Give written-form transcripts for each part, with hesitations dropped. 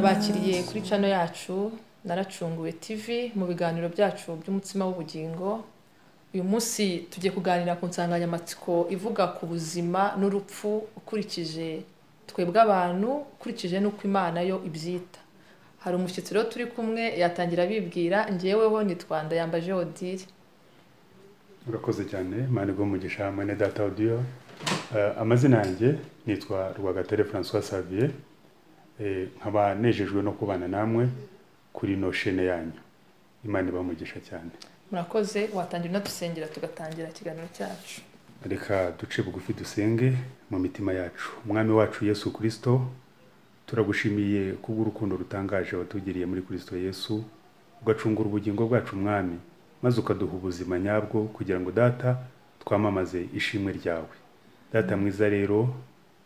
turabakiriye kuri channel yacu Naracunguwe TV mu biganiro byacu by'umutsima w'ubugingo. Uyu munsi tugiye kuganira ku nsanganyamatsiko ivuga ku buzima n'urupfu ukurikije twebwe abantu, ukurikije n'uko Imana yo ibyita. Hari umushyitsi rero turi kumwe yatangira bibwira, ngeweho nitwa Ndayambaje Odile. Urakoze cyane mani go mugisha mwene data audio. Amazina yanjye nitwa Rwagatare François Xavier. Nkaba nejejwe no kubana namwe kuri no shene yanyu. Imana ibamugisha cyane. Murakoze, watangira nadusengera tugatangira ikiganiro cyacu. Reka duce bugufi dusenge mu mitima yacu. Umwami wacu Yesu Kristo, turagushimiye kubw'urukundo rutangaje watugiriye muri Kristo Yesu, ugacungura ubugingo bwacu mwami, maze ukaduha ubuzima nyabwo kugira ngo data twamamaze ishimwe ryawe. Data mwiza rero,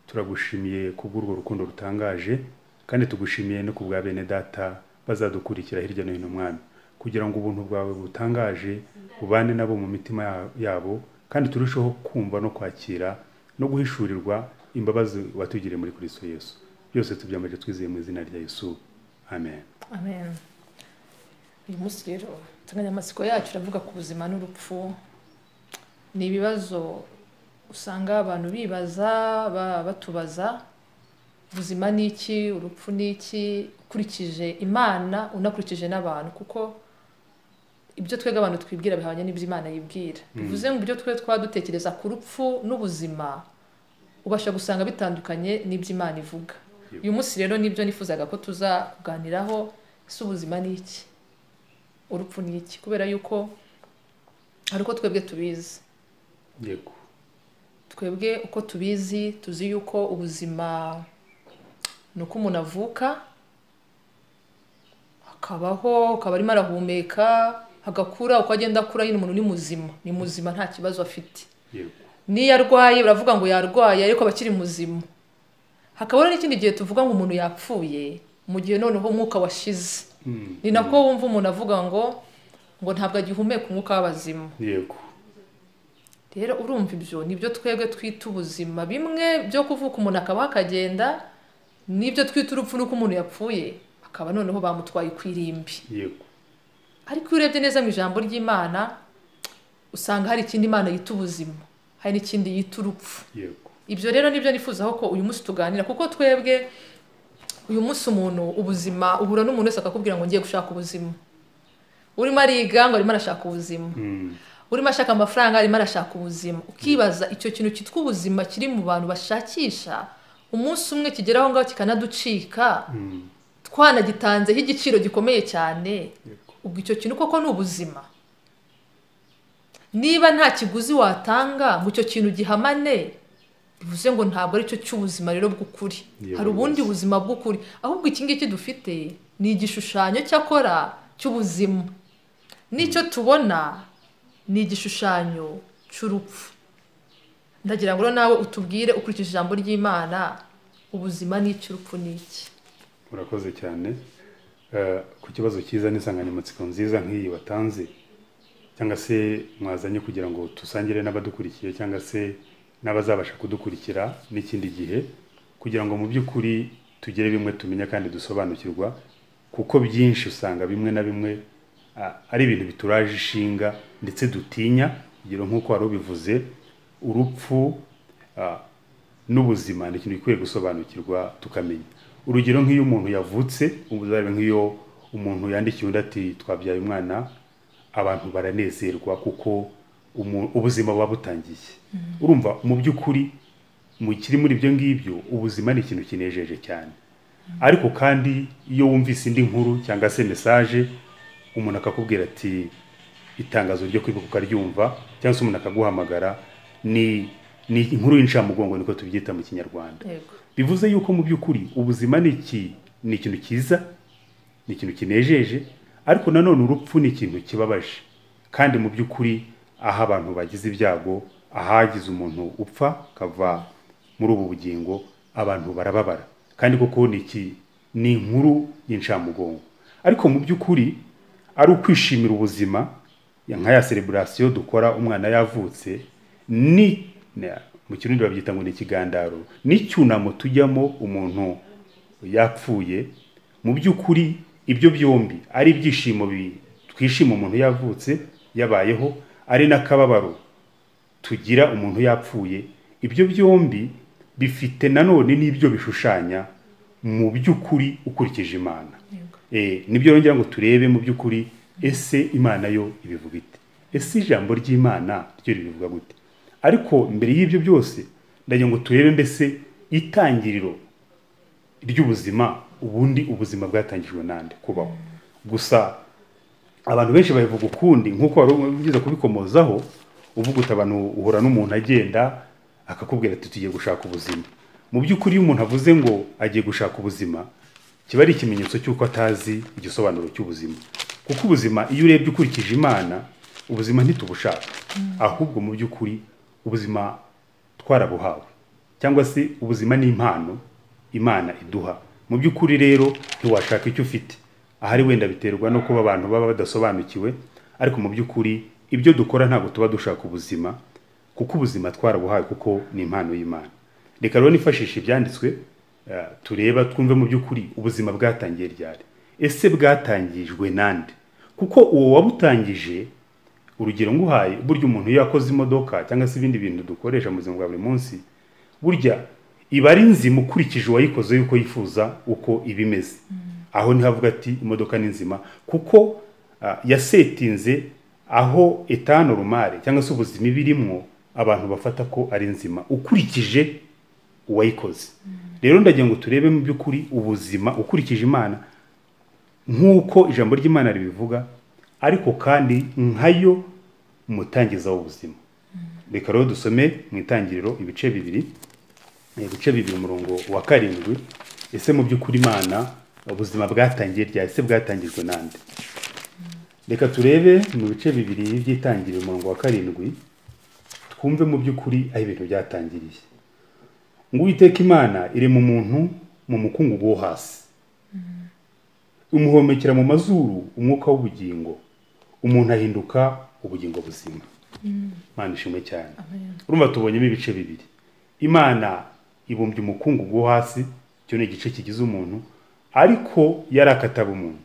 turagushimiye kubw'urwo rukundo rutangaje, kandi tugushimiye no kubwa bene data bazadukurikira hirya no hino mwami, kugira ngo ubuntu bwawe butangaje bubane nabo mu mitima yabo, kandi turusheho kumva no kwakira no guhishurirwa imbabazi watugiriye muri Kristo Yesu. Byose tubyamaje twizeye mu izina rya Yesu. Amen. Amen. Uyu munsi rero insanganyamatsiko yacu iravuga ku buzima n'urupfu. Ni ibibazo usanga abantu bibaza batubaza, ubuzima ni iki, urupfu ni iki, ukurikije Imana unakurikije n'abantu, kuko ibyo twega abantu twibwira bihanye n'ibyo Imana yibwira. Bivuze ngo ibyo twadutekereza ku rupfu n'ubuzima ubasha gusanga bitandukanye n'ibyo Imana ivuga. Uyu munsi rero nibyo nifuzaga ko tuza kuganiraho, ese ubuzima ni iki, urupfu ni iki, kubera yuko hari uko twebwe tubizi. Yego. Twebwe uko tubizi, tuzi yuko ubuzima nuko umuntu avuka, akabaho, akaba arimo arahumeka, agakura, uko agenda akura nyine umuntu ni muzima nta kibazo afite. Yego. Niyo arwaye baravuga ngo yarwaye ariko abakiri muzima. Hakaba n'ikindi gihe tuvuga ngo umuntu yapfuye, mu gihe noneho umwuka washize. Ni nako wumva umuntu avuga ngo ntabwo agihumeka umwuka w'abazima. Yego. Rero urumva ibyo nibyo twebwe twita ubuzima. Bimwe byo kuvuka umuntu akaba akagenda, nibyo twita urupfu nuko umuntu yapfuye akaba noneho bamutwaye kwirimbi. Yego. Ariko urebye neza mu ijambo ry'Imana usanga hari ikindi Imana yita ubuzima, hari n'ikindi yita urupfu. Yego. Ibyo rero nibyo nifuzaho ko uyu munsi tuganira, kuko twebwe uyu munsi umuntu ubuzima uhura n'umuntu wese akakubwira ngo ngiye gushaka ubuzima. Urimo ariga ngo arimo arashaka ubuzima. Urimo ashaka amafaranga arimo arashaka ubuzima. Ukibaza icyo kintu cyitwa ubuzima kiri mu bantu bashakisha, umunsi umwe kigeraho ngaho kikanaducika, twanagitanzeho igiciro gikomeye cyane. Ubwo icyo kintu koko ni ubuzima. Niba nta kiguzi watanga ngo icyo kintu gihamane, bivuze ngo ntabwo ari cyo cy'ubuzima rero bw'ukuri. Hari ubundi buzima bw'ukuri, ahubwo iki ngiki dufite ni igishushanyo cyakora cy'ubuzima. Nicyo tubona ni igishushanyo cy'urupfu. Ndagira ngo nawe utubwire ukurikije ijambo ry'Imana ubuzima n'iki, urupfu n'iki. Urakoze cyane. Ku kibazo cyiza n'insanganyamatsiko nziza nk'iyi watanze, cyangwa se mwazanye kugira ngo tusangire n'abadukurikiye cyangwa se n'abazabasha kudukurikira n'ikindi gihe, kugira ngo mu by'ukuri tugere bimwe tumenya kandi dusobanukirwa, kuko byinshi usanga bimwe na bimwe ari ibintu bituraje ishinga ndetse dutinya. Kugira nk'uko wari ubivuze, urupfu n'ubuzima ni ikintu gikwiye gusobanukirwa tukamenya. Urugero nk'iyo umuntu yavutse, ubuzabe nk'iyo umuntu yandikiye undi ati twabyaye umwana, abantu baranezerwa kuko ubuzima buba butangiye. Urumva mu by'ukuri mu kiri muri ibyo ngibyo ubuzima ni ikintu kinejeje cyane. Ariko kandi iyo wumvise indi nkuru cyangwa se message, umuntu akakubwira ati itangazo ryo kwibuka ukaryumva, cyangwa se umuntu akaguhamagara, ni inkuru y'incamugongo niko tubyita mu Kinyarwanda. Bivuze yuko mu by'ukuri ubuzima ni ikintu cyiza, ni ikintu kinejeje, ariko nanone urupfu ni ikintu kibabaje. Kandi mu by'ukuri aho abantu bagize ibyago, ahagize umuntu upfa kava muri ubu bugingo, abantu barababara. Kandi koko ni inkuru y'incamugongo. Ariko mu by'ukuri ari ukwishimira ubuzima, nka ya celebration dukora umwana yavutse, mu Kirundi babyita ngo ni ikigandaro, n'icyunamo tujyamo umuntu yapfuye, mu by'ukuri ibyo byombi ari ibyishimo twishima umuntu yavutse yabayeho, ari n'akababaro tugira umuntu yapfuye, ibyo byombi bifite nanone n'ibyo bishushanya mu by'ukuri ukurikije Imana. Nibyo rongera ngo turebe mu by'ukuri, ese Imana yo ibivuga ite? Ese ijambo ry'Imana ryo ribivuga gute? Ariko mbere y'ibyo byose ndagira ngo turebe mbese itangiriro ry'ubuzima, ubundi ubuzima bwatangijwe nande kubaho. Gusa abantu benshi babivuga ukundi, nk'uko wari ugize kubikomozaho, uvuga uti abantu uhura n'umuntu agenda akakubwira ati tugiye gushaka ubuzima. Mu by'ukuri iyo umuntu avuze ngo agiye gushaka ubuzima, kiba ari ikimenyetso cy'uko atazi igisobanuro cy'ubuzima. Kuko ubuzima iyo urebye ukurikije Imana, ubuzima ntitubushaka, ahubwo mu by'ukuri ubuzima twarabuhawe, cyangwa se ubuzima ni impano Imana iduha. Mu by'ukuri rero ntiwashaka icyo ufite, ahari wenda biterwa no kuba abantu baba badasobanukiwe, ariko mu by'ukuri ibyo dukora ntabwo tuba dushaka ubuzima, kuko ubuzima twarabuhawe kuko ni impano y'Imana. Reka rero nifashisha ibyanditswe tureba twumve mu by'ukuri ubuzima bwatangiye ryari. Ese bwatangijwe nande? Kuko uwo wabutangije, urugero nguhaye, burya umuntu iyo yakoze imodoka cyangwa se ibindi bintu dukoresha mu buzima bwa buri munsi, burya iba ari nzima ukurikije uwayikoze yuko yifuza uko ibimeze. Aho niho avuga ati imodoka ni nzima, kuko yasetinze aho etat normal cyangwa se ubuzima ibirimwo abantu bafata ko ari nzima ukurikije uwayikoze. Rero ndagira ngo turebe mu by'ukuri ubuzima ukurikije Imana nk'uko ijambo ry'Imana ribivuga, ariko kandi nkayo umutangiza w'ubuzima. Reka rero dusome mu itangiriro ibice bibiri umurongo wa 7. Ese mu by'ukuri Imana ubuzima bwatangiye ryari? Ese bwatangijwe nande? Reka turebe mu bice bibiri by'itangiriro umurongo wa 7, twumve mu by'ukuri aho ibintu byatangiriye. Ngo Uwiteka Imana iri mu muntu mu mukungugu wo hasi, umuhomekera mu mazuru umwuka w'ubugingo, umuntu ahinduka ubugingo buzima. Imana ishimwe cyane. Urumva tubonyemo ibice bibiri. Imana ibumbye umukungugu wo hasi, cyo ni igice kigize umuntu, ariko yarakataba umuntu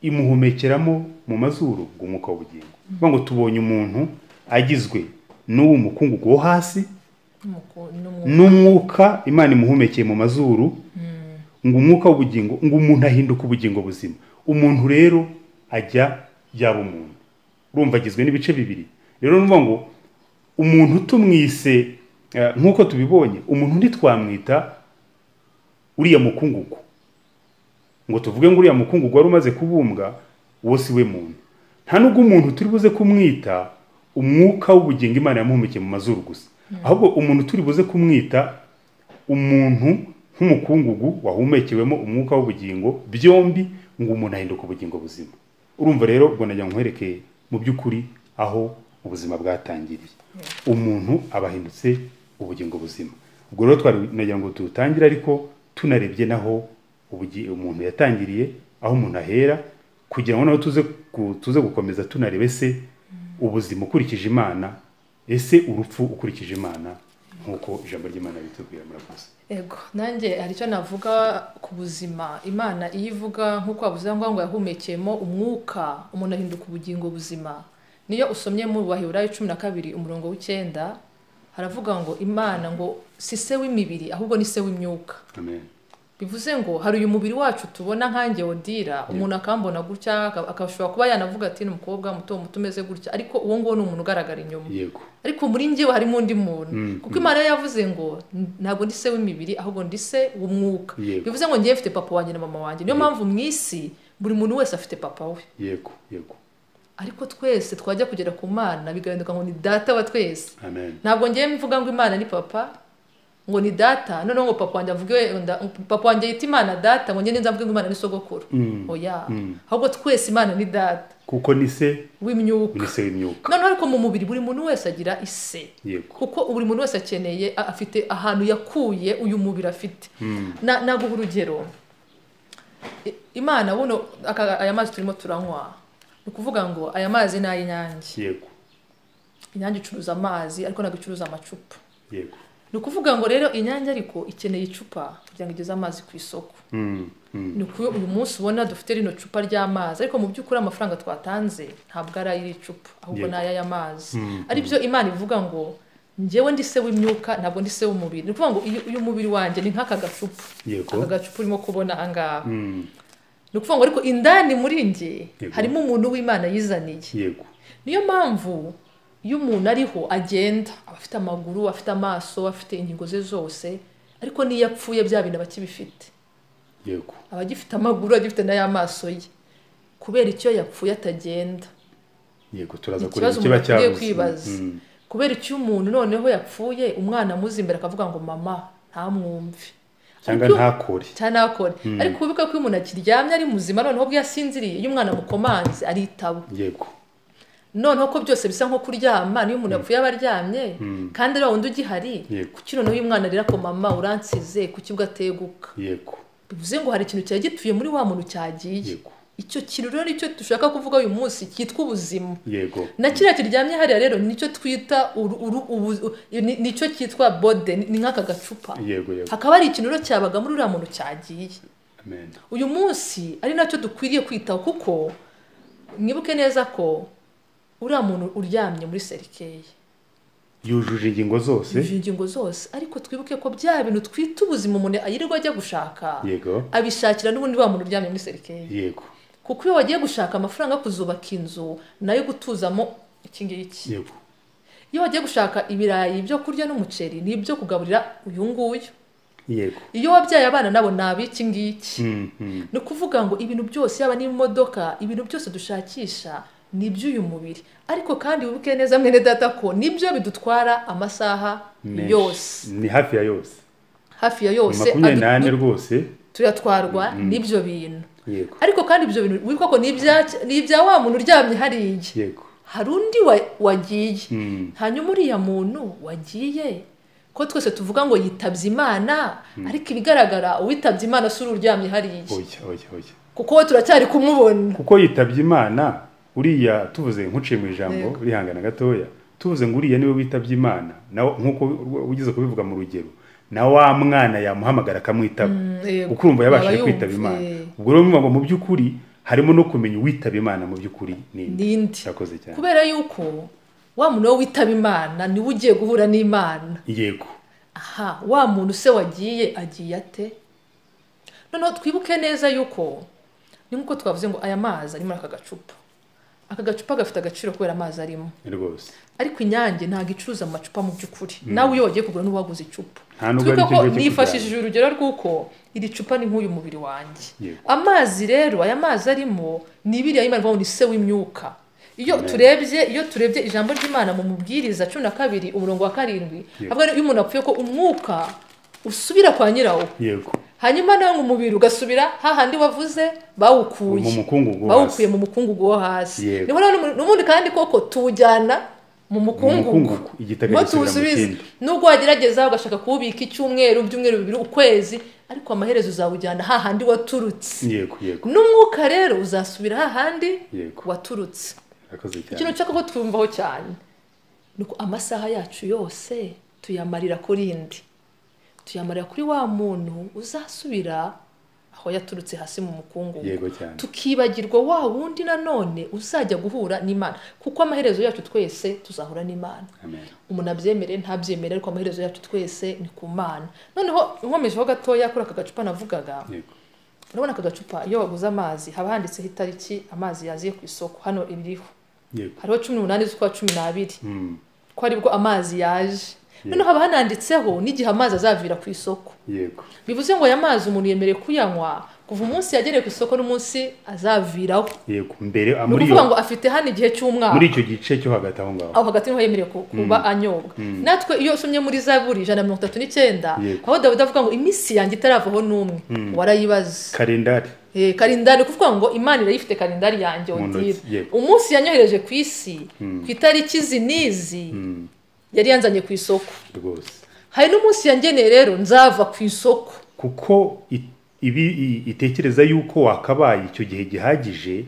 imuhomekeramo mu mazuru umwuka w'ubugingo. Ngo tubonye umuntu agizwe n'uwo mukungugu wo hasi n'umwuka Imana imuhumekeye mu mazuru, ngo umwuka w'ubugingo, ngo umuntu ahinduka ubugingo buzima. Umuntu rero ajya yaba umuntu. Urumva agizwe n'ibice bibiri. Rero numva ngo umuntu tumwise nk'uko tubibonye, umuntu ntitwamwita uriya mukungugu ngo tuvuge ngo uriya mukungugu wari umaze kubumbwa uwo si we muntu. Nta nubwo umuntu turi buze kumwita umwuka w'ubugingo Imana yamuhumekeye mu mazuru gusa, ahubwo umuntu turi buze kumwita umuntu nk'umukungugu wahumekewemo umwuka w'ubugingo, byombi ngo umuntu ahinduka ubugingo buzima. Urumva rero ubwo najya nkwerekeye mu by'ukuri aho ubuzima bwatangiriye. Umuntu abahindutse ubugingo buzima. Ubwo rero twari nagira ngo tutangire, ariko tunarebye naho umuntu yatangiriye, aho umuntu ahera, kugira ngo naho tuze gukomeza tunarebe se ubuzima ukurikije Imana, ese urupfu ukurikije Imana nk'uko ijambo ry'Imana ritubwira. Murakoze. Ego, nanjye hari icyo navuga ku buzima. Imana iyo ivuga nk'uko wavuze ngo yahumekeyemo umwuka, umuntu ahinduka ubugingo buzima. Niyo usomye mu Baheburayo 12 umurongo w'9, haravuga ngo Imana ngo si se w'imibiri ahubwo ni se w'imyuka. Amen. Bivuze ngo hari uyu mubiri wacu tubona nkanjye Odira, umuntu akambona gutya, akashobora kuba yanavuga ati ni umukobwa muto umeze gutya, ariko uwo ngo ni umuntu ugaragara inyuma. Yego. Ariko muri njyewe harimo undi muntu. Kuko Imana yavuze ngo ntabwo ndi se w'imibiri ahubwo ndi se w'umwuka. Bivuze ngo ngiye mfite papa wanjye na mama wanjye. Niyo mpamvu mu isi buri muntu wese afite papa we. Yego, yego. Ariko twese twajya kugera ku Mana bigahinduka ngo ni data wa twese. Amen. Ntabwo ngiye mvuga ngo Imana ni papa, ngo ni data, none ngo papa wanjye avuge papa wanjye yita Imana data, ngo ngende nzavuge ngo Imana ni sogokuru. Oya. Ahubwo twese Imana ni data. Kuko ni se w'imyuka. Ni se w'imyuka. None ariko mu mubiri buri muntu wese agira ise. Yego. Kuko buri muntu wese akeneye afite ahantu yakuye uyu mubiri afite. Naguha urugero. Imana buno aya mazi turimo turanywa, ni kuvuga ngo aya mazi ni ay'Inyange. Yego. Inyange icuruza amazi ariko ntabwo icuruza amacupa. Yego. ni ukuvuga ngo rero inyange ariko ikeneye icupa kugira ngo igeze amazi ku isoko. Ni uko uyu munsi ubona dufite rino cupa ry'amazi, ariko mu by'ukuri amafaranga twatanze ntabwo ari ay'iri cupa, ahubwo ni ay'amazi. Aribyo Imana ivuga ngo njyewe ndi se w'imyuka ntabwo ndi se w'umubiri. Ni ukuvuga ngo uyu mubiri wanjye ni nk'aka gacupa, aka gacupa urimo kubona aha ngaha. Ni ukuvuga ngo ariko indani muri njye harimo umuntu w'Imana yizaniye. Niyo mpamvu iyo umuntu ariho agenda, aba afite amaguru, afite amaso, afite ingingo ze zose, ariko niyo apfuye bya bintu abakibifite. Aba agifite amaguru, agifite n'ay'amaso ye, kubera icyo yapfuye atagenda. Turaza kureba ikiba cyabuze. Kubera icyo umuntu noneho yapfuye, umwana amuzi imbere akavuga ngo mama ntamwumve cyangwa ntakore. Ariko wibuka ko umuntu akiryamye ari muzima, noneho bwo yasinziriye, iyo umwana mukomanze aritaba. Noneho ko byose bisa nko kuryama, niyo umuntu yapfuye abaryamye kandi ari wundi ugihari, kuki noneho uyu mwana rira ko mama uransize, kuki bwateguka. Bivuze ngo hari ikintu cyari gituye muri wa muntu cyagiye. Icyo kintu rero nicyo dushaka kuvuga uyu munsi cyitwa ubuzima. Na kiriya kiryamye hariya rero nicyo twita nicyo cyitwa bode, ni nk'aka gacupa. Hakaba hari ikintu rero cyabaga muri uriya muntu cyagiye. Uyu munsi ari nacyo dukwiriye kwitaho, kuko mwibuke neza ko uriya muntu uryamye muri serikeye yujuje ingingo zose, ariko twibuke ko bya bintu twita ubuzima umuntu ayirirwa ajya gushaka abishakira n'ubundi wa muntu uryamye muri serikeye. Kuko iyo wagiye gushaka amafaranga yo kuzubaka inzu nayo gutuzamo iki ngiki, iyo wagiye gushaka ibirayi byo kurya n'umuceri n'ibyo kugaburira uyu nguyu, iyo wabyaye abana nabo nabiki ngiki. Ni ukuvuga ngo ibintu byose, yaba n'imodoka, ibintu byose dushakisha ni by'uyu mubiri. Ariko kandi wibuke neza mwene data ko nibyo bidutwara amasaha yose, ni hafi ya yose 28 rwose tuyatwarwa n'ibyo bintu. Ariko kandi ibyo bintu wibuka ko ni ibya wa muntu uryamye hariya. Hari undi wagiye, hanyuma uriya muntu wagiye ko twese tuvuga ngo yitabye Imana, ariko ibigaragara uwitabye Imana suri uryamye hariya, kuko turacyari kumubona. Kuko yitabye Imana uriya, tuvuze nkuciye mu ijambo urihangana gatoya, tuvuze ngo uriya niwe witabye Imana, nawe nkuko ugize kubivuga mu rugero, na wa mwana yamuhamagara akamwitaba, kuko urumva yabashije kwitaba Imana. Ubwo rero ngo mu by'ukuri harimo no kumenya uwitaba Imana mu by'ukuri ninde. Kubera yuko wa muntu witaba Imana niwe ugiye guhura n'Imana. Wa muntu se wagiye agiye ate? Noneho twibuke neza yuko ni nkuko twavuze ngo aya mazi ari muri aka gacupa. Aka gacupa gafite agaciro kubera amazi arimo. Ariko Inyange ntago icuruza mu macupa mu by'ukuri. Nawe iyo wagiye kugura n'uwaguze icupa. Twiko nifashishije urugero rw'uko iri cupa ni nk'uyu mubiri wanjye. Amazi rero, aya mazi arimo ni biriya Imana ivuga ngo ni se w'imyuka. Iyo turebye ijambo ry'Imana mu mubwiriza 12 umurongo wa 7, avuga iyo umuntu apfuye ko umwuka usubira kwa nyirawo. Hanyuma nawe umubiri ugasubira hahandi wavuze bawukuye mu mukungugu wo hasi. Niho n'ubundi kandi koko tujyana mu mukungugu igitaka gisubira. Nubwo wagerageza ugashaka kubika icyumweru, byumweru 2, ukwezi, ariko amaherezo uzawujyana hahandi waturutse. N'umwuka rero uzasubira hahandi waturutse. Ikintu cyako ko twumvaho cyane nuko amasaha yacu yose tuyamarira kuri indi, tuyamarira kuri wa muntu uzasubira aho yaturutse hasi mu mukungugu, tukibagirwa wa wundi nanone uzajya guhura n'Imana, kuko amaherezo yacu twese tuzahura n'Imana. Umuntu abyemere ntabyemere, ariko amaherezo yacu twese ni ku Mana. Noneho nkomejeho gatoya kuri aka gacupa navugaga, urabona aka gacupa iyo waguze amazi haba handitseho itariki amazi yaziye ku isoko. Hano iriho hariho 18 z'ukwa 12 ko aribwo amazi yaje. Noneho haba hananditseho n'igihe amazi azavira ku isoko. Bivuze ngo aya mazi umuntu yemereye kuyanywa kuva umunsi yagereye ku isoko n'umunsi azaviraho. Mbere muri yo ngo afite hano igihe cy'umwaka, muri icyo gice cyo hagati aho ngaho, aho hagati niho yemereye kuba anyobwa. Natwe iyo usomye muri Zaburi 139 aho Dawidi avuga ngo iminsi yanjye itaravaho n'umwe, warayibaza kalendari kuvuga ngo Imana irayifite kalendari yanjye odira. Umunsi yanyohereje ku isi ku itariki zinizi yari yanzanye ku isoko. Hari n'umunsi yangeneye rero nzava ku isoko, kuko itekereza yuko wakabaye icyo gihe gihagije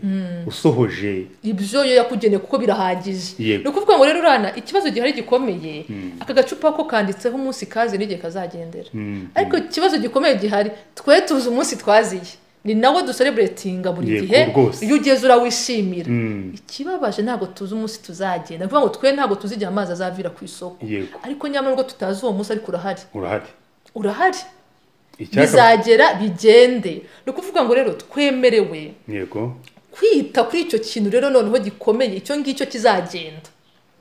usohoje ibyo yo yakugeneye kuko birahagije. Yego. Ni ukuvuga ngo rero urana ikibazo gihari gikomeye aka gacupa ko kanditseho umunsi kazi n'igihe kazagendera, ariko ikibazo gikomeye gihari twe tuzi umunsi twaziye ni nawe ducelebratinga buri Yego, gihe rwose. iyo ugeze urawishimira. Ikibabaje ntabwo tuzi umunsi tuzagenda, kuvuga ngo twe ntabwo tuzi igihe amazi azavira ku isoko, Yego. ariko nyamara ubwo tutazi uwo munsi ariko urahari urahari Icyaka- bizagera bigende. Ni ukuvuga ngo rero twemerewe yego kwita kuri icyo kintu rero noneho gikomeye, icyo ngicyo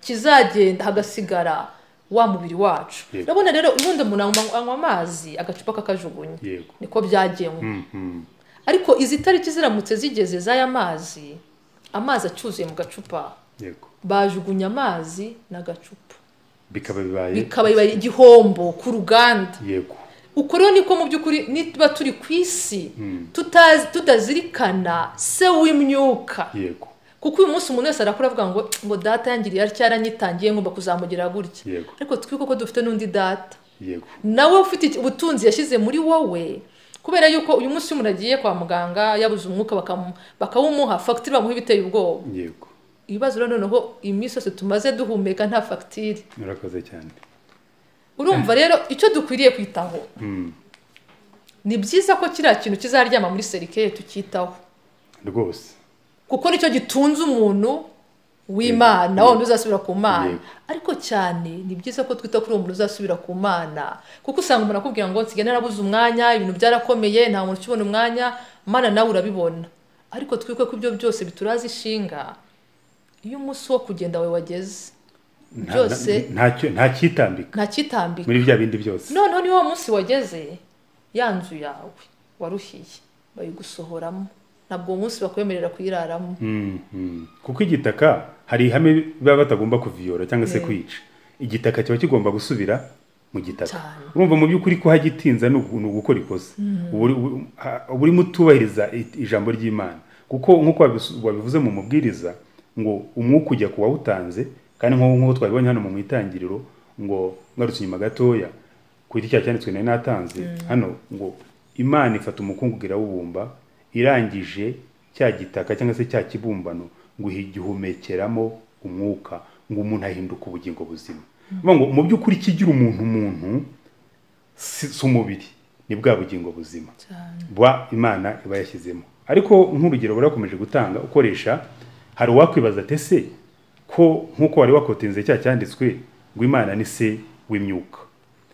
kizagenda hagasigara wa mubiri wacu. Yego. Urabona rero ubundi umuntu anywa amazi agacupa kakajugunya, Yego. niko byagenwe. Ariko izi tariki ziramutse zigeze z'aya mazi, amazi acyuzuye mu gacupa, yego bajugunya amazi n'agacupa, bikaba bibaye igihombo ku ruganda. yego Uko rero niko mu by'ukuri niba turi ku isi tutazirikana se w'imyuka, yego kuko uyu munsi umuntu wese arakura avuga ngo data yangiriye atya yaranyitangiye ngomba kuzamugira gutya, Yego. ariko twibuke ko dufite n'undi data yego nawe ufite ubutunzi yashyize muri wowe, kubera yuko uyu munsi umuntu agiye kwa muganga yabuze umwuka bakawumuha fagitire bamuha ibiteye ubwoba. yego Ibibazo rero noneho iminsi yose tumaze duhumeka nta fagitire. murakoze cyane. Urumva rero icyo dukwiriye kwitaho, ni byiza ko kiriya kintu kizaryama muri serikeye tucyitaho rwose kuko nicyo gitunze umuntu w'Imana, wundi uzasubira ku Mana. Yego. Ariko cyane ni byiza ko twita kuri uwo muntu uzasubira ku Mana, kuko usanga umuntu akubwira ngo nsigaye narabuze umwanya, ibintu byarakomeye, nta muntu ukibona umwanya. Mana nawe urabibona, ariko twibuke ko ibyo byose bituraza ishinga iyo umunsi wo kugenda wawe wageze, byose nta cyitambika muri bya bindi byose. noneho niwo munsi wageze, ya nzu yawe waruhiye bayigusohoramo, ntabwo uwo munsi bakwemerera kuyiraramo. kuko igitaka hari ihame baba batagomba kuviyora cyangwa se kwica. Igitaka kiba kigomba gusubira mu gitaka. Cyane. Urumva mu by'ukuri ko hagitinza ni ugukora ikosa, urimo utubahiriza ijambo ry'Imana, kuko nk'uko wabivuze mu mubwiriza ngo umwuka ujya ku wawutanze, kandi nk'uko twabibonye hano mu itangiriro ngo ngarutse inyuma gatoya ku giti cya cyanditswe nari natanze hano ngo Imana ifata umukungugu irawubumba, irangije cya gitaka cyangwa se cya kibumbano ngo igihumekeramo umwuka, ngo umuntu ahinduka ubugingo buzima. Ngo mu by'ukuri kigira umuntu si umubiri, ni bwa bugingo buzima bwa Imana iba yashyizemo. Ariko nk'urugero barakomeje gutanga ukoresha, hari uwakwibaza ati ese ko nk'uko wari wakotinze cya cyanditswe ngo Imana ni se w'imyuka,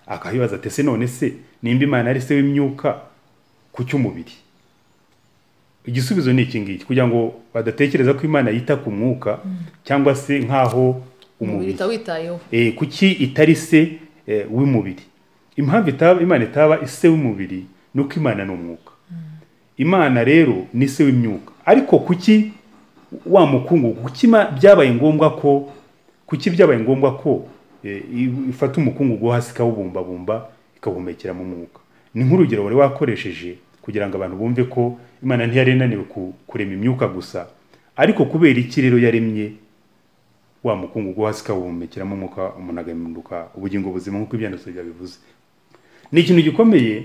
akahibaza ati ese none se nimba Imana ari se w'imyuka ku cy'umubiri? Igisubizo ni iki ngiki, kugira ngo badatekereza ko Imana yita ku mwuka cyangwa se nk'aho umubiri utawitayeho. Kuki itari se w'umubiri? Impamvu Imana itaba ise w'umubiri nuko Imana ni umwuka. Imana rero ni se w'imyuka, ariko kuki wa mukungugu, kuki byabaye ngombwa ko ifata umukungugu hasi ikawubumbabumba ikawuhumekera mu mwuka? Ni nk'urugero wari wakoresheje kugira ngo abantu bumve ko Imana ntiyari inaniwe kurema imyuka gusa, ariko kubera iki rero yaremye wa mukungugu hasi ikawuhumekeramo umwuka, umuntu agahinduka ubugingo buzima nk'uko ibyanditswe byabivuze. Ni ikintu gikomeye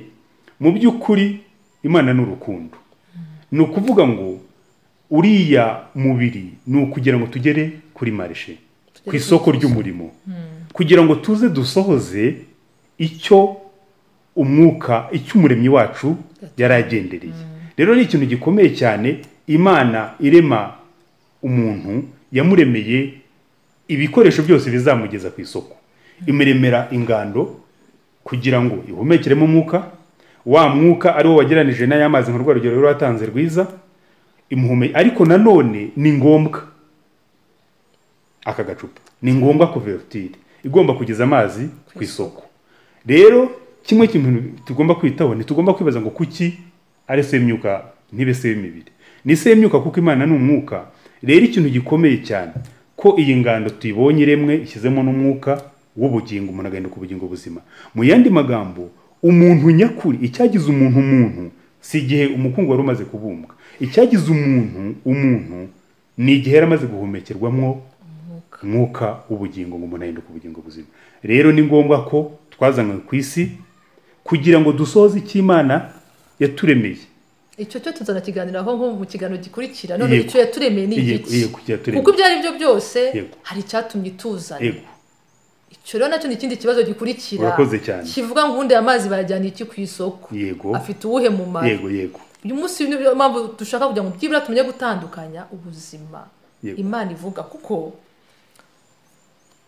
mu by'ukuri. Imana ni urukundo. Ni ukuvuga ngo uriya mubiri ni ukugira ngo tugere kuri marishe, ku isoko ry'umurimo, kugira ngo tuze dusohoze icyo umuremyi wacu yaragendereye. Rero ni ikintu gikomeye cyane. Imana irema umuntu, yamuremeye ibikoresho byose bizamugeza ku isoko. Imuremera ingando kugira ngo ihumekeremo umwuka, wa mwuka ari wo wageranije n'aya mazi nk'urwo rugero rero watanze rwiza, ariko nanone ni ngombwa aka gacupa, ni ngombwa kuvertire igomba kugeza amazi ku isoko. Rero kimwe kintu tugomba kwitaho, ntitugomba kwibaza ngo kuki ari se w'imyuka ntibe se w'imibiri. Ni se w'imyuka kuko Imana ni umwuka. Rero ikintu gikomeye cyane ko iyi ngando tuyibonye iremwe ishyizemo n'umwuka w'ubugingo, umuntu agahinduka ubugingo buzima. Mu yandi magambo, umuntu nyakuri, icyagize umuntu si igihe umukungu wari umaze kubumbwa. Icyagize umuntu ni igihe yari amaze guhumekerwamo umwuka w'ubugingo, ngo umuntu ahinduka ubugingo buzima. Rero ni ngombwa ko twazanywe ku isi kugira ngo dusoze icyo Imana yaturemeye. icyo cyo tuzanakiganiraho nko mu kiganiro gikurikira none Yego. icyo yaturemeye ni iki kuko ibyo ari byo byose Yego. hari icyatumye ituzana Yego. icyo rero nacyo ni ikindi kibazo gikurikira Urakoze cyane. kivuga ngo ubundi amazi bayajyana iki ku isoko Yego. afite uwuhe mumaro Yego. uyu munsi niyo mpamvu dushaka kugira ngo byibura tumenye gutandukanya ubuzima Yego. Imana ivuga kuko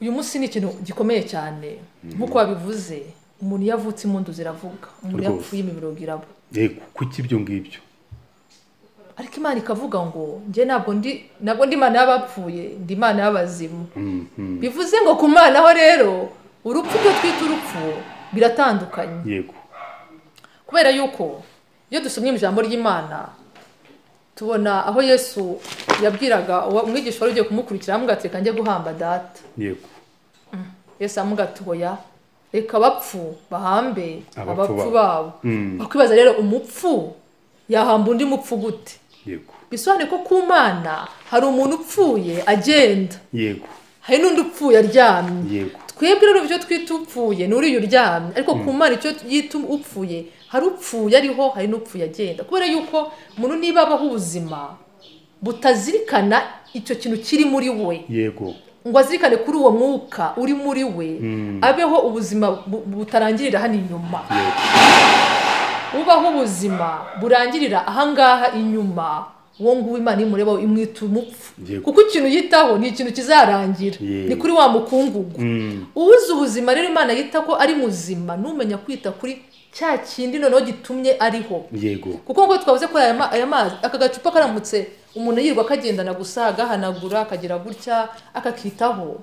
uyu munsi ni ikintu gikomeye cyane nk'uko wabivuze umuntu iyo avutse impundu ziravuga umuntu Rwose. yapfuye imiborogo iraba Yego, kuki ibyo ngibyo? ariko Imana ikavuga ngo njye ntabwo ndi Imana y'abapfuye ndi Imana y'abazima bivuze ngo ku Mana ho rero urupfu rwo twita urupfu biratandukanye Yego. kubera yuko iyo dusomye mu ijambo ry'Imana tubona aho Yesu yabwiraga umwigisha wari ugiye kumukurikira amugateka njye guhamba data. Yego. Yesu amugatoya reka abapfu bahambe abapfu babo. Mm. Bakwibaza rero umupfu yahamba undi mupfu gute? Yego. Bisobanuye ko ku Mana hari umuntu upfuye agenda. Yego. Hari n'undi upfuye aryamye. Yego. Twebwe rero ibyo twita upfuye ni uriya uryamye ariko ku Mana icyo yita upfuye hari upfuye ariho hari n'upfuye agenda kubera yuko umuntu niba abaho ubuzima butazirikana icyo kintu kiri muri we. Yego. Ngo azirikane kuri uwo mwuka uri muri we abeho ubuzima butarangirira hano inyuma. Ubaho ubuzima burangirira ahangaha inyuma uwo nguwo Imana imureba imwita umupfu kuko ikintu yitaho ni ikintu kizarangira. Ni kuri wa mukungugu. Ubuze ubuzima rero Imana yita ko ari muzima numenya kwita kuri cya kindi noneho gitumye ariho. Yego. Kuko ngo twavuze ko aya mazi aka gacupa karamutse umuntu yirwa kagendana gusa agahanagura akagira gutya akakitaho.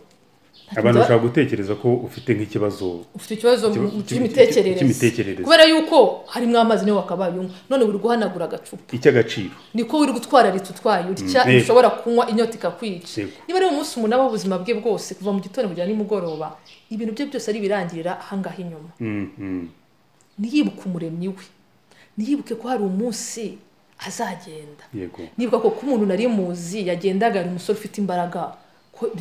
Abantu bashaka gutekereza ko ufite nk'ikibazo. Ufite ikibazo cy'imitekerereze. Kubera yuko harimo amazi niyo wakabayumva none uri guhanagura agacupa. Icy'agaciro. Niko uri gutwara ritutwaye utya ushobora kunywa inyota ikakwica. Niba ari umunsi umuntu aba ubuzima bwe bwose kuva mu gitondo kugera nimugoroba ibintu bye byose ari birangirira ahangaha inyuma. Niyibuka umuremyi we. Niyibuke ko hari umunsi azagenda. Yego. Nibuka ko umuntu nari muzi yagendaga ari umusore ufite imbaraga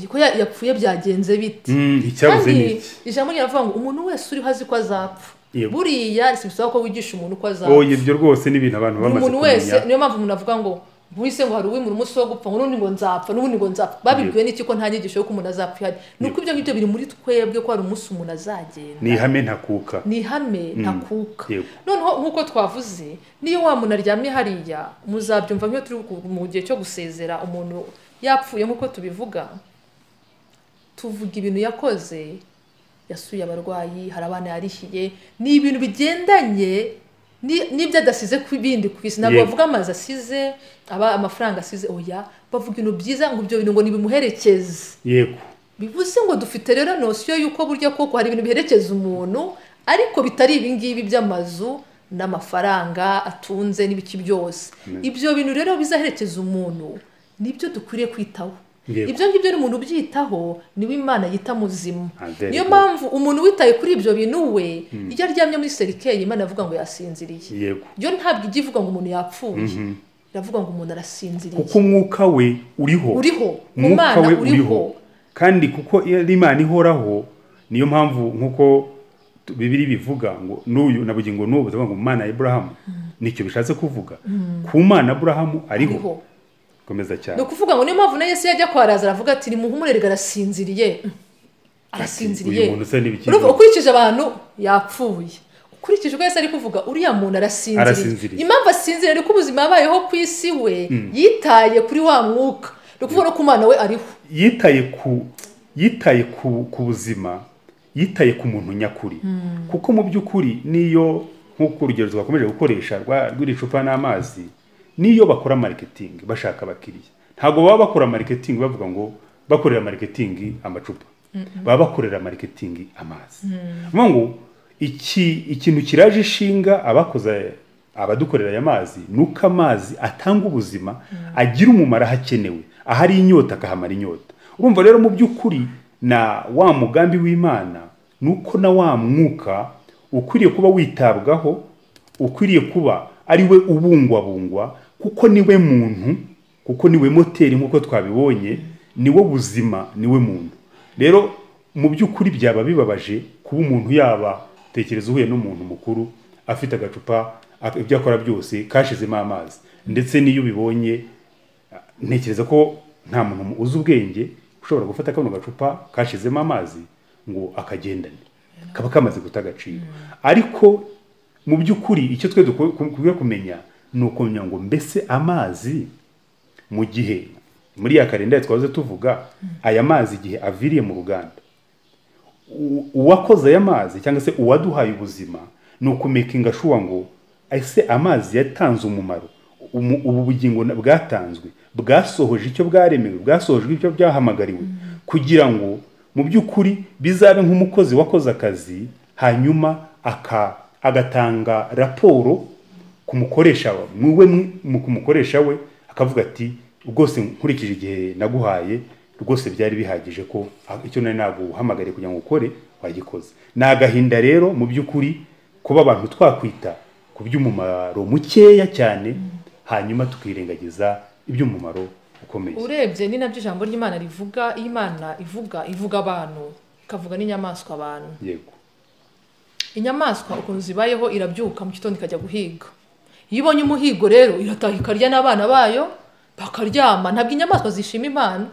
ko yapfuye byagenze biti. Icyabuze ni ijambo riravuga ngo umuntu wese uri hazi ko azapfa. Buriya sibisaba ko wigisha umuntu ko azapfa. Ibyo rwose n'ibintu abantu bamaze kumenya. Umuntu wese niyo mpamvu umuntu avuga ngo buise ngo hari uwimura umunsi wo gupfa n'undi ngo nzapfa n'ubundi ngo nzapfa. Babibwiwe n'iki ko nta nyigisho yo ko umuntu azapfa ihari. Nuko ibyo ngibyo biri muri twebwe ko hari umunsi umuntu azagenda. Ni ihame ntakuka. Ni ihame ntakuka. Noneho nkuko twavuze niyo wa muntu aryamye hariya muzabyumva nk'iyo turi mu gihe cyo gusezera umuntu yapfuye nkuko tubivuga. Tuvuga ibintu yakoze yasuye abarwayi hari abana yarihiye ni ibintu bigendanye n'ibyo adasize ku bindi ku isi. Ntabwo bavuga amazi asize amafaranga asize oya bavuga ibintu byiza ngo ibyo bintu ngo nibimuherekeze. Yego. Bivuze ngo dufite rero nosiyo yuko burya koko hari ibintu biherekeza umuntu ariko bitari ibingibi by'amazu n'amafaranga atunze n'ibiki byose. Ibyo bintu rero bizaherekeza umuntu nibyo dukwiriye kwitaho. Ibyo ngibyo n'umuntu byitaho niwe Imana yita muzima. Niyo mpamvu umuntu witaye kuri ibyo bintu we iyo aryamye muri serikeye Imana avuga ngo yasinziriye. Yego. Yo ntabwo igivuga ngo umuntu yapfuye. Iravuga ngo umuntu arasinziriye. Kuko umwuka we uriho. Umwuka we uriho. Kandi kuko Imana ihoraho niyo mpamvu nkuko Bibiri bivuga ngo n'uyu nabugingo n'ubu bavuga ngo Imana ya Abraham nicyo bishatse kuvuga. Ku Mana Abraham ariho. Komeza cyane. No kuvuga ngo niyo mpamvu na Yesu yajya kwaraza aravuga ati nimuhumurere arasinziriye. Arasinziriye. Ukurikije abantu yapfuye. Ukurikije uko Yesu ari kuvuga uriya muntu arasinziriye. Impamvu asinziriye ni ko ubuzima yabayeho ku isi we yitaye kuri wa mwuka. No kuvuga ko Imana we ariho. Yitaye ku buzima, yitaye ku muntu nyakuri. Kuko mu by'ukuri niyo nk'uko urugero twakomeje gukoresha rw'icupa n'amazi niyo bakora marketing bashaka abakiriya ntago baba bakora marketing bavuga ngo bakorera marketing amacupa baba bakorera marketing amazi ngo ikintu kiraje ishinga abakoze abadukorera aya mazi nuko amazi atanga ubuzima agira umumaro hakenewe ahari inyota akahamara inyota. Urumva rero mu by'ukuri na wa mugambi w'Imana nuko na wa mwuka ukwiriye kuba witabwaho ukwiriye kuba ari we ubungwabungwa kuko niwe muntu kuko niwe moteri nkuko twabibonye niwe buzima niwe muntu. Rero mu by'ukuri byaba bibabaje kuba umuntu yaba tekereza uhuye n'umuntu mukuru afite agacupa ibyo akora byose kashizemo amazi, ndetse n'iyo ubibonye ntekereza ko nta muntu uzi ubwenge ushobora gufata kano gacupa kashizemo amazi ngo akagendane, kaba kamaze guta agaciro. Ariko mu by'ukuri icyo twe dukwiye kumenya ni ukumenya ngo mbese amazi mu gihe muri ya kalendari twaze tuvuga aya mazi igihe aviriye mu ruganda, uwakoze aya mazi cyangwa se uwaduhaye ubuzima ni ukumekinga shuwa ngo ese amazi yatanze umumaro, ubu bugingo bwatanzwe bwasohoje icyo bwaremewe, bwasohojwe icyo byahamagariwe, kugira ngo mu by'ukuri bizabe nk'umukozi wakoze akazi hanyuma agatanga raporo ku mukoresha we akavuga ati rwose nkurikije igihe naguhaye rwose byari bihagije ko icyo nari naguhamagariye kugira ngo ukore wagikoze. Ni agahinda rero mu by'ukuri kuba abantu twakwita ku by'umumaro mukeya cyane hanyuma tukirengagiza iby'umumaro ukomeye. Urebye ni nabyo ijambo ry'Imana rivuga, Imana ivuga abantu, ikavuga n'inyamaswa abantu. Yego. Inyamaswa ukuntu zibayeho irabyuka mu gitondo ikajya guhiga. Iyo ibonye umuhigo rero irataha ikarya n'abana bayo bakaryama. Ntabwo inyamaswa zishima Imana,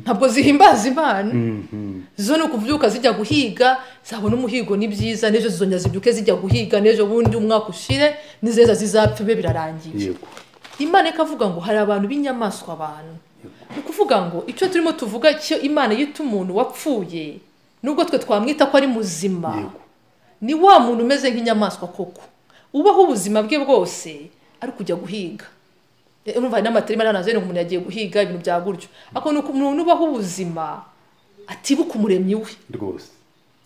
ntabwo zihimbaza Imana. Zo ni ukuvyuka zijya guhiga, zabona umuhigo ni byiza, n'ejo zizongera zibyuke zijya guhiga, n'ejo bundi umwaka ushire nizeza zizapfa be birarangiye. Yego. Imana ikavuga ngo hari abantu b'inyamaswa abantu. Ni kuvuga ngo icyo turimo tuvuga cyo Imana yita umuntu wapfuye nubwo twe twamwita ko ari muzima. Yego. Ni wa muntu umeze nk'inyamaswa koko, ubaho ubuzima bwe bwose ari kujya guhiga. Urumva n'amaterima nanazo ngo umuntu yagiye guhiga ibintu bya gutyo. Ako nuko umuntu ubaho ubuzima atibuka umuremyi we rwose,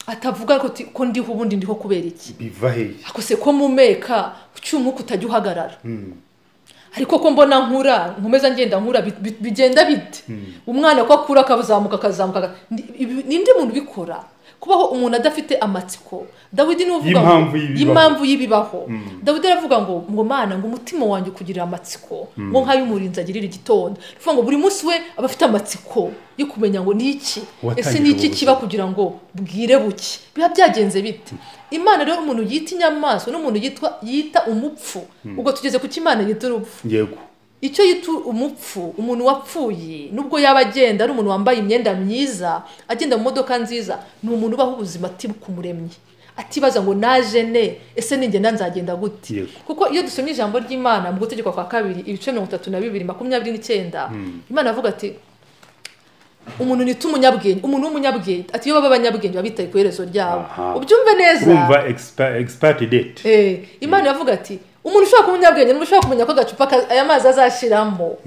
atavuga ko ndiho ubundi ndiho kubera iki, biva hehe, ako se ko mumeka ucyumuka utajya uhagarara. Ariko ko mbona nkura nkomeza ngenda nkura bigenda bite? Umwana ko akura akazamuka ninde muntu bikora? Kubaho umuntu adafite amatsiko. Dawidi nuvuga impamvu yibibaho. Dawidi aravuga ngo Mana ngo umutima wanjye kugira amatsiko ngo nk'ayumurinzi agirira igitondo. Uvuga ngo buri munsi we abafite amatsiko yo kumenya ngo niki, ese niki kiba kugira ngo bwire buki, biba byagenze bite. Imana rero umuntu yita inyamaswa n'umuntu yita umupfu. Ubwo tugeze ku Imana yita urupfu. Yego. Icyo yita umupfu, umuntu wapfuye nubwo yaba agenda ari umuntu wambaye imyenda myiza, agenda mu modoka nziza, ni umuntu ubaho ubuzima atibuka umuremyi, atibaza ngo naje ne, ese ningenda nzagenda gute. Kuko iyo dusomye ijambo ry'Imana mu gutegeka kwa 2 ibice 32:29, Imana avuga ati umuntu ni tumunyabwenge, umuntu w'umunyabwenge, ati iyo baba abanyabwenge babitaye ku herezo ryabo. Ubyumve neza, kumva expert date. Imana yavuga ati umuntu ushaka umunyabwenge n'ushaka kumenya ko agacupa aya mazi azashiramo